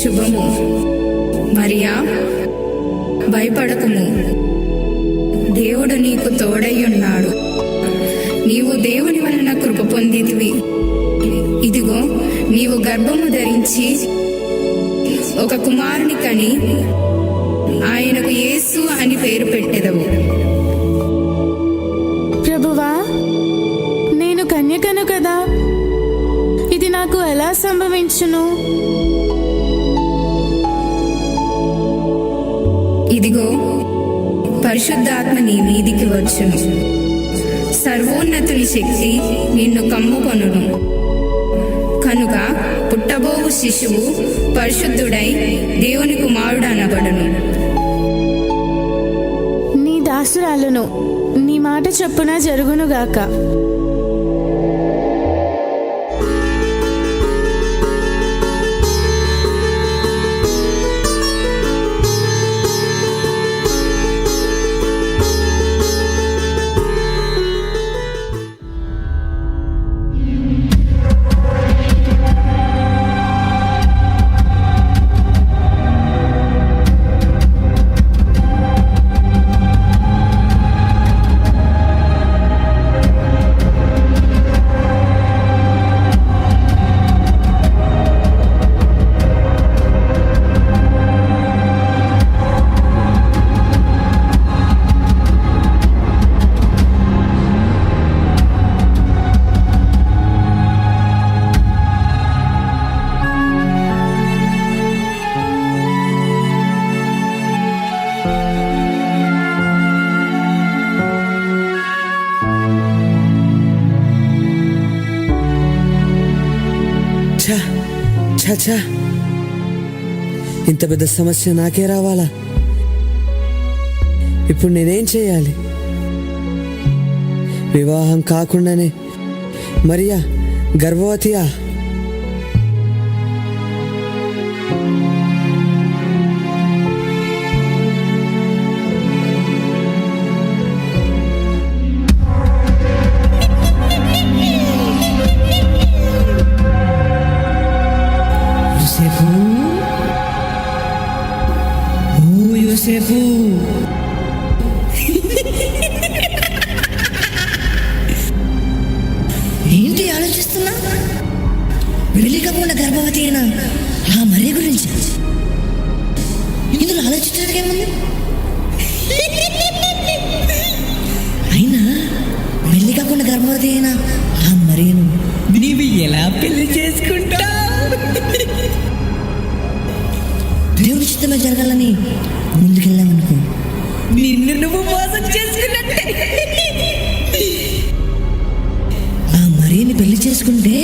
శుభము. మరియా, భయపడకుము, దేవుడు నీకు తోడయ్యున్నాడు. నీవు దేవుని వలన కృప పొందితివి. ఇదిగో, నీవు గర్భము ధరించి ఒక కుమారుని కని ఆయనకు యేసు అని పేరు పెట్టెదవు. ప్రభువా, నేను కన్యకను కదా, ఇది నాకు ఎలా సంభవించును? ఇదిగో, పరిశుద్ధాత్మ నీ మీదికి వచ్చును. సర్వోన్నతుని శక్తి నిన్ను కమ్ముకొనును. కనుక పుట్టబోవు శిశువు పరిశుద్ధుడై దేవుని కుమారుడు అనబడును. నీ దాసురాలును, నీ మాట చొప్పున జరుగునుగాక. ఛ, ఇంత పెద్ద సమస్య నాకే రావాలా? ఇప్పుడు నేనేం చేయాలి? వివాహం కాకుండానే మరియా గర్భవతియా? యోసేపు, ఏంటి ఆలోచిస్తున్నా? వెళ్ళికపోయిన గర్భవతి అయినా ఆ మరీ గురించి ఇందులో ఆలోచించడానికి ఏముంది? అయినా వెళ్ళికపోయిన గర్భవతి అయినా ఆ మరీను నీవు ఎలా పెళ్లి చేసుకుంటావు? దేవుని చిత్తమే జరగాలని ముందుకెళ్ళామనుకో, నిన్ను నువ్వు మోసం చేసుకున్నట్టే. ఆ మరీని పెళ్లి చేసుకుంటే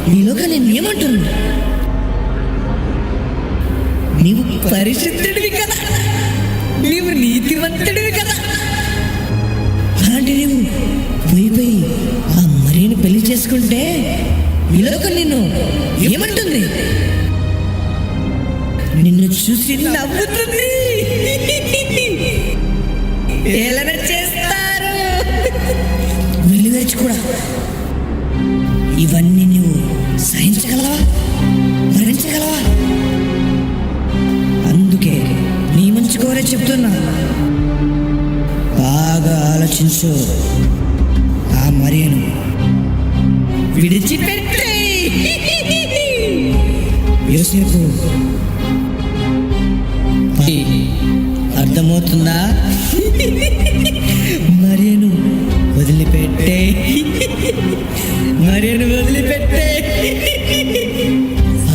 నీలోగా నేను ఏమంటున్నా? నీవు పరిశుద్ధుడివి కదా, నీవు నీతివంతుడివి కదా. అలాంటి నీవు పోయి ఆ మరీని పెళ్లి చేసుకుంటే నీలోగా నిన్ను ఏమంటుంది? నిన్ను చూసి నవ్వుతుంది, ఏలన చేస్తారు. వెలివేర్చి కూడా ఇవన్నీ నువ్వు సహించగలవా, భరించగలవా? అందుకే నీ మంచి కోరే చెప్తున్నా, బాగా ఆలోచించు. ఆ మరియను విడిచిపెట్టే. యోసేపు, అర్థమవుతుందా? మరియను వదిలిపెట్టే, మరియను వదిలిపెట్టే,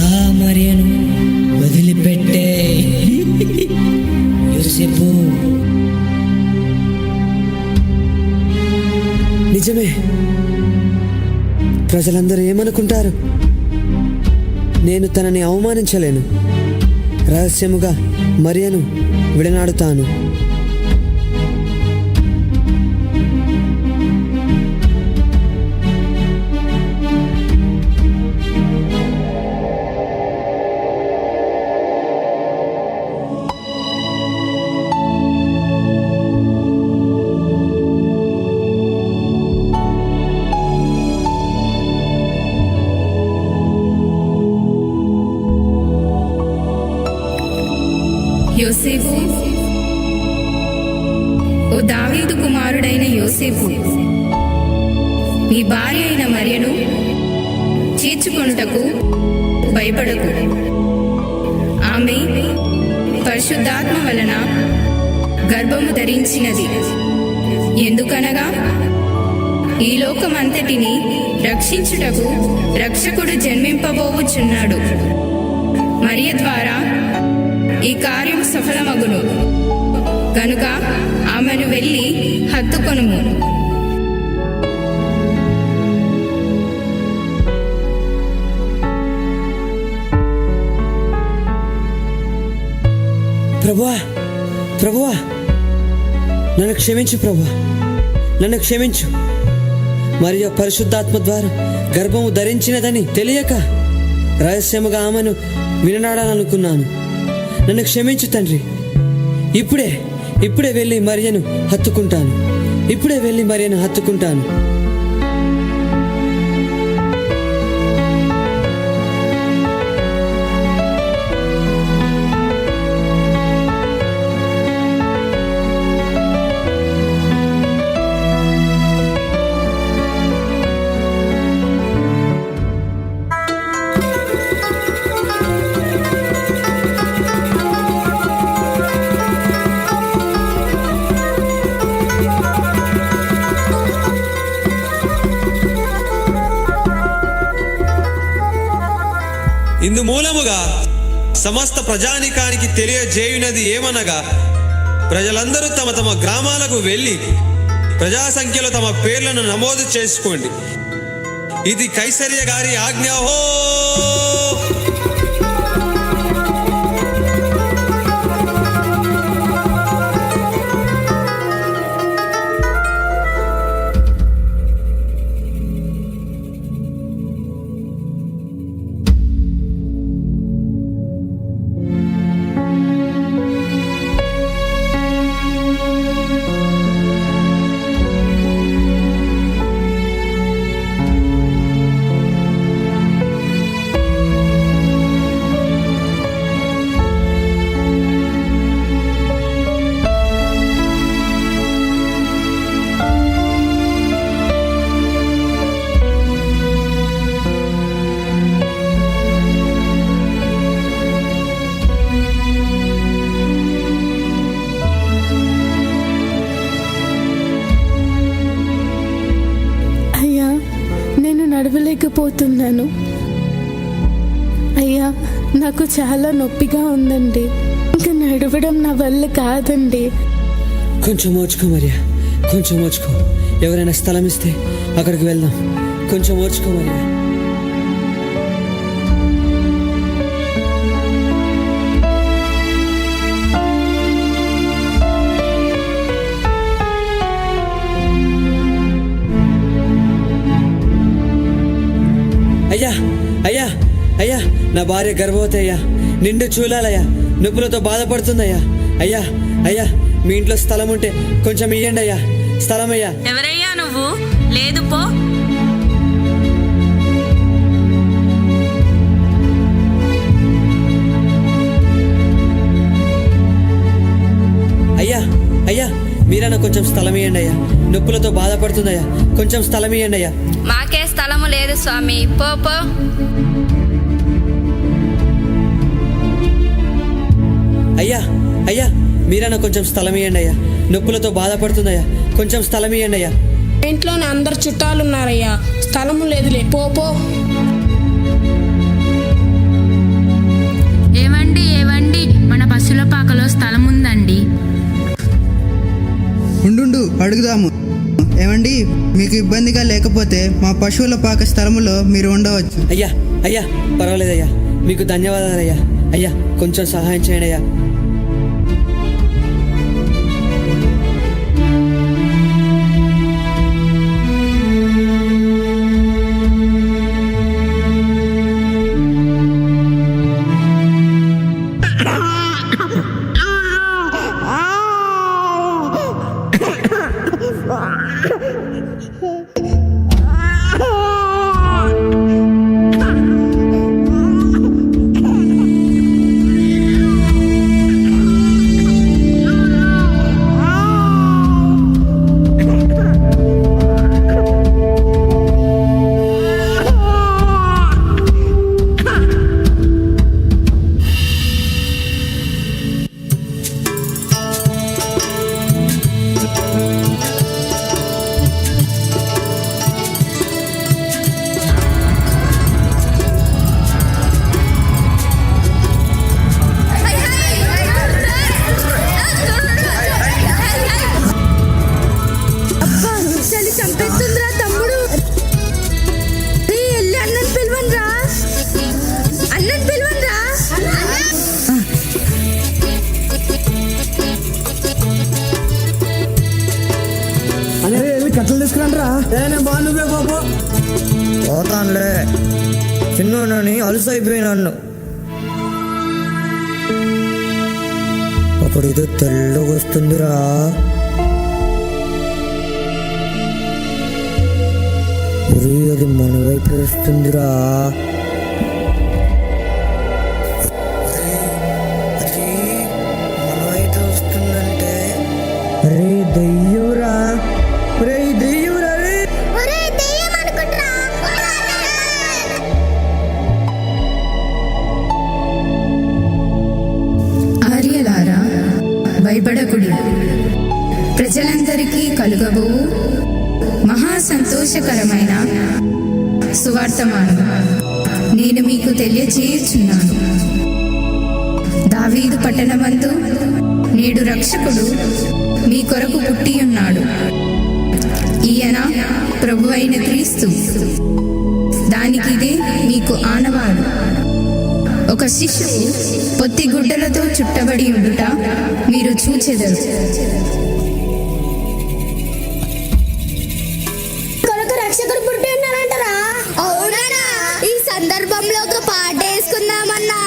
ఆ మరియను వదిలిపెట్టే. యోసేపు, నిజమే. ప్రజలందరూ ఏమనుకుంటారు? నేను తనని అవమానించలేను. రహస్యముగా మరియను విడనాడుతాను. ఓ దావీదు కుమారుడైన యోసేపు, నీ భార్య అయిన మరియను చేర్చుకొనుటకు భయపడకు. ఆమె పరిశుద్ధాత్మ వలన గర్భము ధరించినది. ఎందుకనగా ఈ లోకమంతటిని రక్షించుటకు రక్షకుడు జన్మింపబోవుచున్నాడు. మరియ ద్వారా ఈ కార్యము సఫలమగును కనుక ఆమెను వెళ్ళి హత్తుకొనుము. ప్రభువా, ప్రభువా, నన్ను క్షమించు ప్రభువా, నన్ను క్షమించు. మరియు పరిశుద్ధాత్మ ద్వారా గర్భము ధరించినదని తెలియక రహస్యముగా ఆమెను విననాడాలనుకున్నాను. నన్ను క్షమించు తండ్రి. ఇప్పుడే వెళ్ళి మరియను హత్తుకుంటాను. ఇప్పుడే వెళ్ళి మరియను హత్తుకుంటాను. ఇందు మూలముగా సమస్త ప్రజానికానికి తెలియజేయునది ఏమనగా, ప్రజలందరూ తమ తమ గ్రామాలకు వెళ్ళి ప్రజా సంఖ్యలో తమ పేర్లను నమోదు చేసుకోండి. ఇది కైసర్య గారి ఆజ్ఞ. హో! నడవలేకపోతున్నాను అయ్యా. నాకు చాలా నొప్పిగా ఉందండి. ఇంకా నడవడం నా వల్ల కాదండి. కొంచెం ఓర్చుకో మరియా, కొంచెం ఓర్చుకో. ఎవరైనా స్థలం ఇస్తే అక్కడికి వెళ్దాం. కొంచెం ఓర్చుకో మరియా. అయ్యా అయ్యా అయ్యా, నా భార్య గర్భవతి అయ్యా. నిండు చూలాలయ్యా, నొప్పులతో బాధపడుతుందయ్యా. అయ్యా అయ్యా, మీ ఇంట్లో స్థలం ఉంటే కొంచెం ఇయ్యండి అయ్యా. స్థలం అయ్యా. ఎవరయ్యా నువ్వు? లేదు పో. అయ్యా అయ్యా, మీరన్నా కొంచెం స్థలం ఇయ్యండి అయ్యా. నొప్పులతో బాధపడుతుందయ్యా, కొంచెం స్థలం ఇయ్యండి అయ్యా. మాకే స్థలము లేదు స్వామి, పో పో. అయ్యా అయ్యా, మీరన్నా కొంచెం స్థలం ఇయ్యండి అయ్యా. నొప్పులతో బాధపడుతుందయ్యా, కొంచెం స్థలం ఇయ్యండి అయ్యా. ఇంట్లోనే అందరు చుట్టాలు ఉన్నారయ్యా, స్థలము లేదులే, పో పో. ఏవండి ఏవండి, మన పశువుల పాకలో స్థలం ఉందండి. ఉండు అడుగుదాము. ఏమండి, మీకు ఇబ్బందిగా లేకపోతే మా పశువుల పాక స్థలములో మీరు ఉండవచ్చు. అయ్యా అయ్యా, పర్వాలేదయ్యా. మీకు ధన్యవాదాలయ్యా. అయ్యా, కొంచెం సహాయం చేయండి అయ్యా. పోతానులే, చిన్నోనని అలసైపోయినాను. అప్పుడేదో తెల్లగా వస్తుందిరా. అది మన వైపు వస్తుందిరా. అది మన వైపు వస్తుందంటే అరే దెయ్యంరా, రే దెయ్యంరా. ఆర్యలారా భయపడకుడి, ప్రజలందరికీ కలుగబో మహా సంతోషకరమైన సువార్తమానం నేను మీకు తెలియజేయుచున్నాను. దావీదు పట్టణమందు నేడు రక్షకుడు మీ కొరకు పుట్టియున్నాడు. ఈయన ప్రభువైన క్రీస్తు. దానికిదే మీకు ఆనవాడు. ఒక శిశువు పొత్తి గుడ్డలతో చుట్టబడి ఉండుట మీరు చూచెదరు. రక్షకుడు పుట్టి ఉన్నారంటారా? అవునా? ఈ సందర్భంలో ఒక పాట వేసుకుందామన్నా.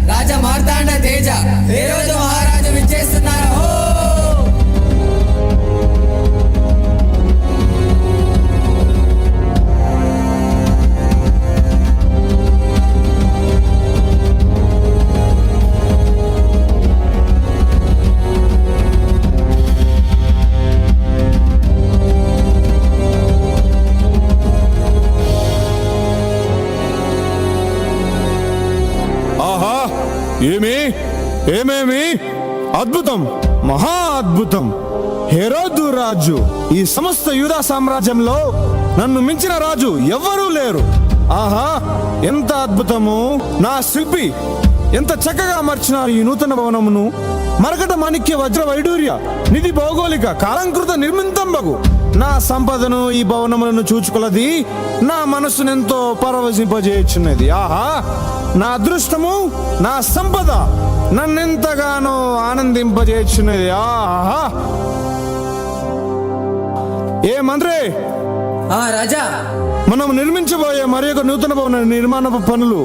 రాజా మార్తాండ తేజ ఏ రోజు మహారాజు విచ్చేస్తున్నారు. ఏమేమి అద్భుతం, మహా అద్భుతం. హెరోదు రాజు ఈ సమస్త యూదా సామ్రాజ్యంలో నన్ను మించిన రాజు ఎవ్వరూ లేరు. ఆహా, ఎంత అద్భుతము! నా శిల్పి ఎంత చక్కగా అమర్చినారు ఈ నూతన భవనమును. మరకట మాణిక్య వజ్ర వైడూర్య నిధి భౌగోళిక కాలంకృత నిర్మితంబగు నా సంపదను ఈ భవనములను చూచుకొలది నా మనస్సునెంతో పరవశింపజేయుచున్నది. ఆహా, నా అదృష్టము నా సంపద నన్నెంతగానో ఆనందింపజేయుచున్నది. ఆహా, ఏ మంత్రి, రాజా, మనం నిర్మించబోయే మరి ఒక నూతన భవన నిర్మాణ పనులు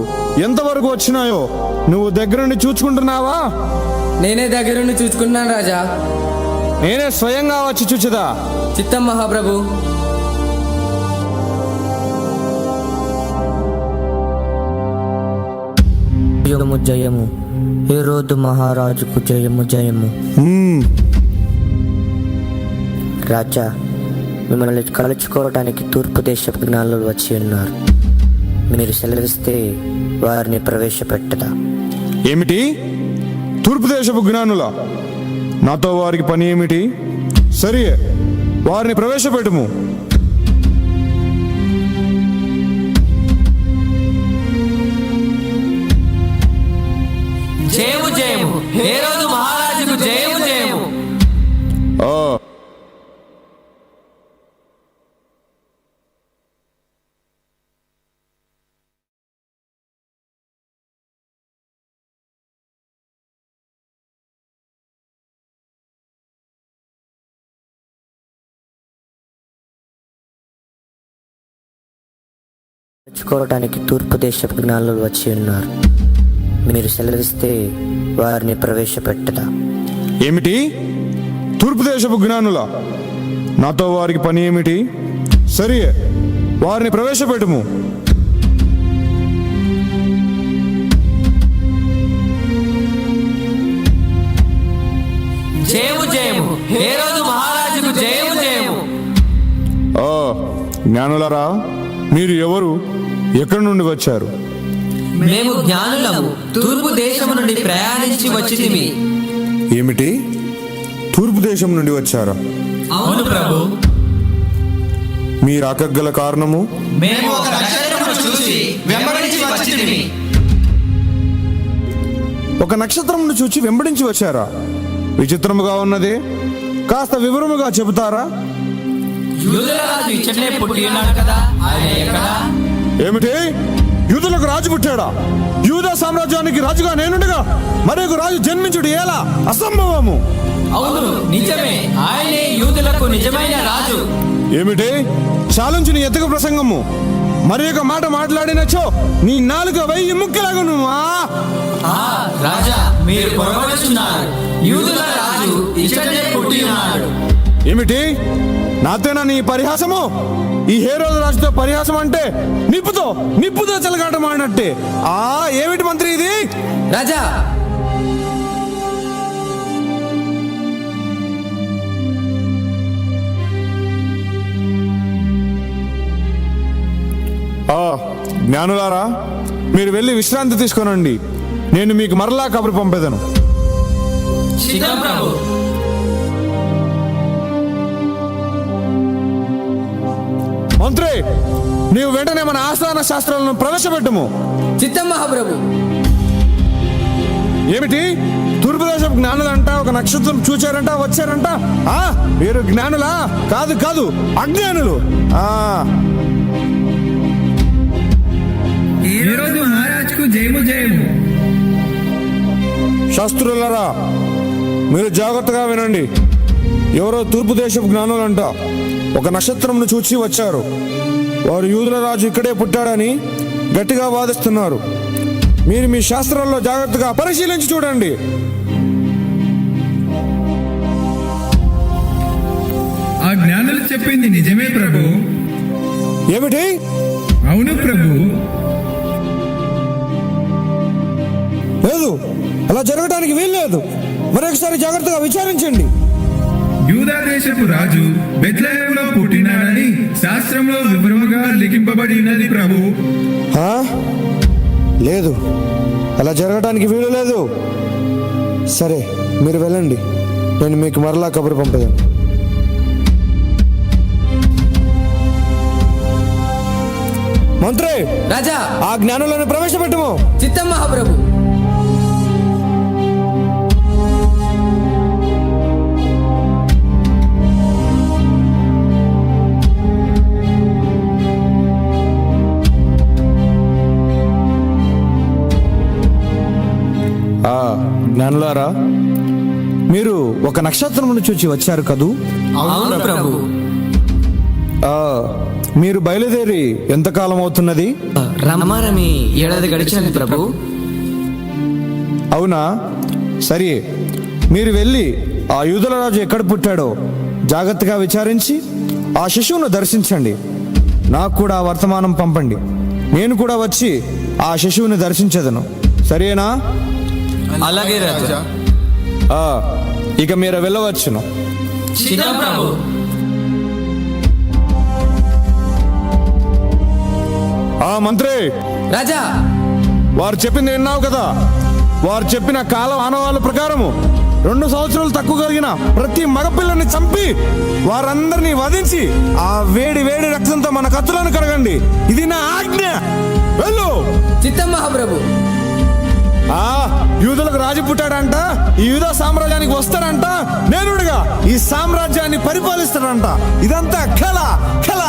ఎంతవరకు వచ్చినాయో నువ్వు దగ్గర నుండి చూచుకుంటున్నావా? నేనే దగ్గరుండి చూసుకుంటున్నాను రాజా. నేనే స్వయంగా వచ్చి చూచదా? చిత్తం మహాప్రభు. జయము జయము, హేరోదు మహారాజుకు జయము జయము. రాజా, మిమ్మల్ని కలుచుకోవడానికి తూర్పు దేశపు జ్ఞానులు వచ్చి ఉన్నారు. మీరు సెలవిస్తే వారిని ప్రవేశపెట్టదా? ఏమిటి? తూర్పు దేశపు జ్ఞానుల? నాతో వారికి పని ఏమిటి? సరే, వారిని ప్రవేశపెట్టుము. జయము జయము, హేరోదు మహారాజుకు జయము జయము. కలుచుకోవడానికి తూర్పు దేశపు జ్ఞానులు వచ్చి ఉన్నారు. మీరు సెలవిస్తే వారిని ప్రవేశపెట్టదా? ఏమిటి? తూర్పు దేశపు జ్ఞానుల? నాతో వారికి పని ఏమిటి? సరే, వారిని ప్రవేశపెట్టుము. జయము జయము, హేరోదు మహారాజుకు జయము జయము. జ్ఞానులరా, మీరు ఎవరు? ఎక్కడి నుండి వచ్చారు? మేము జ్ఞానులము, తూర్పు దేశము నుండి ప్రయాణించి వచ్చితిమి. ఏమిటి? తూర్పు దేశం నుండి వచ్చారా? అవును ప్రభు. మీ రాకగల కారణము? మేము ఒక నక్షత్రమును చూసి వెంబడించి వచ్చితిమి. ఒక నక్షత్రమును చూచి వెంబడించి వచ్చారా? విచిత్రముగా ఉన్నది. కాస్త వివరముగా చెబుతారా? యూదుల రాజు ఇచ్చటే పుట్టి ఉన్నాడు కదా, ఆయన ఎక్కడా? ఏమిటి? యూదులకు రాజు పుట్టాడా? యూదా సామ్రాజ్యానికి రాజుగా నేనుండగా మరొక రాజు జన్మించుడు ఎలా? అసంభవము. అవును, నిజమే, ఆయనే యూదులకు నిజమైన రాజు. ఏమిటి? చాలుంచి నీ ఎత్తుక ప్రసంగము. మరి ఒక మాట మాట్లాడినచో నీ నాలుక 1000 ముక్కలాగును. రాజా, మీరు పొరపడుచున్నారు. యూదుల రాజు ఇచ్చటే పుట్టి ఉన్నాడు. ఏమిటి? నాతోనా నీ పరిహాసము? ఈ హేరోదు రాజుతో పరిహాసం అంటే నిప్పుతో చెలగాటం ఆడినట్టే. ఏమిటి మంత్రి ఇది? రాజా, జ్ఞానులారా, మీరు వెళ్ళి విశ్రాంతి తీసుకోనండి. నేను మీకు మరలా కబురు పంపేదను. మంత్రి, నీవు వెంటనే మన ఆస్థాన శాస్త్రాలను ప్రవేశపెట్టుము. చిత్తం మహాప్రభు. ఏమిటి? తూర్పు దేశం జ్ఞానులంట, ఒక నక్షత్రం చూచారంట, వచ్చారంట. మీరు జ్ఞానులా? కాదు కాదు, అజ్ఞానులు. శాస్త్రులరా, మీరు జాగ్రత్తగా వినండి. ఎవరో తూర్పు దేశపు జ్ఞానులంట ఒక నక్షత్రంను చూచి వచ్చారు. వారు యూదుల రాజు ఇక్కడే పుట్టాడని గట్టిగా వాదిస్తున్నారు. మీరు మీ శాస్త్రాల్లో జాగ్రత్తగా పరిశీలించి చూడండి. ఆ జ్ఞానులు చెప్పింది నిజమే ప్రభు. ఏమిటి? అవును ప్రభు. లేదు, అలా జరగడానికి వీల్లేదు. మరొకసారి జాగ్రత్తగా విచారించండి. యూదా దేశపు రాజు బెత్లెహేములో పుట్టినాడని శాస్త్రంలో వివరముగా లిఖింపబడి ఉన్నది ప్రభు. లేదు, అలా జరగడానికి వీలు లేదు. సరే, మీరు వెళ్ళండి. నేను మీకు మరలా కబురు పంపేదాను. మంత్రి, రాజా, ఆ జ్ఞానులను ప్రవేశపెట్టుము. చిత్తం మహాప్రభు. జ్ఞానులారా, మీరు ఒక నక్షత్రమును చూచి వచ్చారు కదూ? అవును ప్రభు. మీరు బయలుదేరి ఎంతకాలం అవుతున్నది? రమారమి ఏడాది గడిచినది ప్రభు. అవునా? సరే, మీరు వెళ్ళి ఆ యూదుల రాజు ఎక్కడ పుట్టాడో జాగ్రత్తగా విచారించి ఆ శిశువును దర్శించండి. నాకు కూడా వర్తమానం పంపండి. నేను కూడా వచ్చి ఆ శిశువుని దర్శించదను. సరేనా? అలాగే రాజా. ఇక మీరు వెళ్ళవచ్చును. మంత్రి రాజా, వారు చెప్పింది విన్నావు కదా? వారు చెప్పిన కాలం ఆనవాళ్ళ ప్రకారము 2 సంవత్సరాలు తక్కువ కలిగిన ప్రతి మగపిల్లని చంపి వారందరినీ వధించి ఆ వేడి వేడి రక్తంతో మన కత్తులను కడగండి. ఇది నా ఆజ్ఞ. వెళ్ళు. చిత్తం మహాప్రభు. యూదులకు రాజు పుట్టాడంట, ఈ యూదా సామ్రాజ్యానికి వస్తాడంట, నేనుడుగా ఈ సామ్రాజ్యాన్ని పరిపాలిస్తాడంట. ఇదంతా కళ కళ.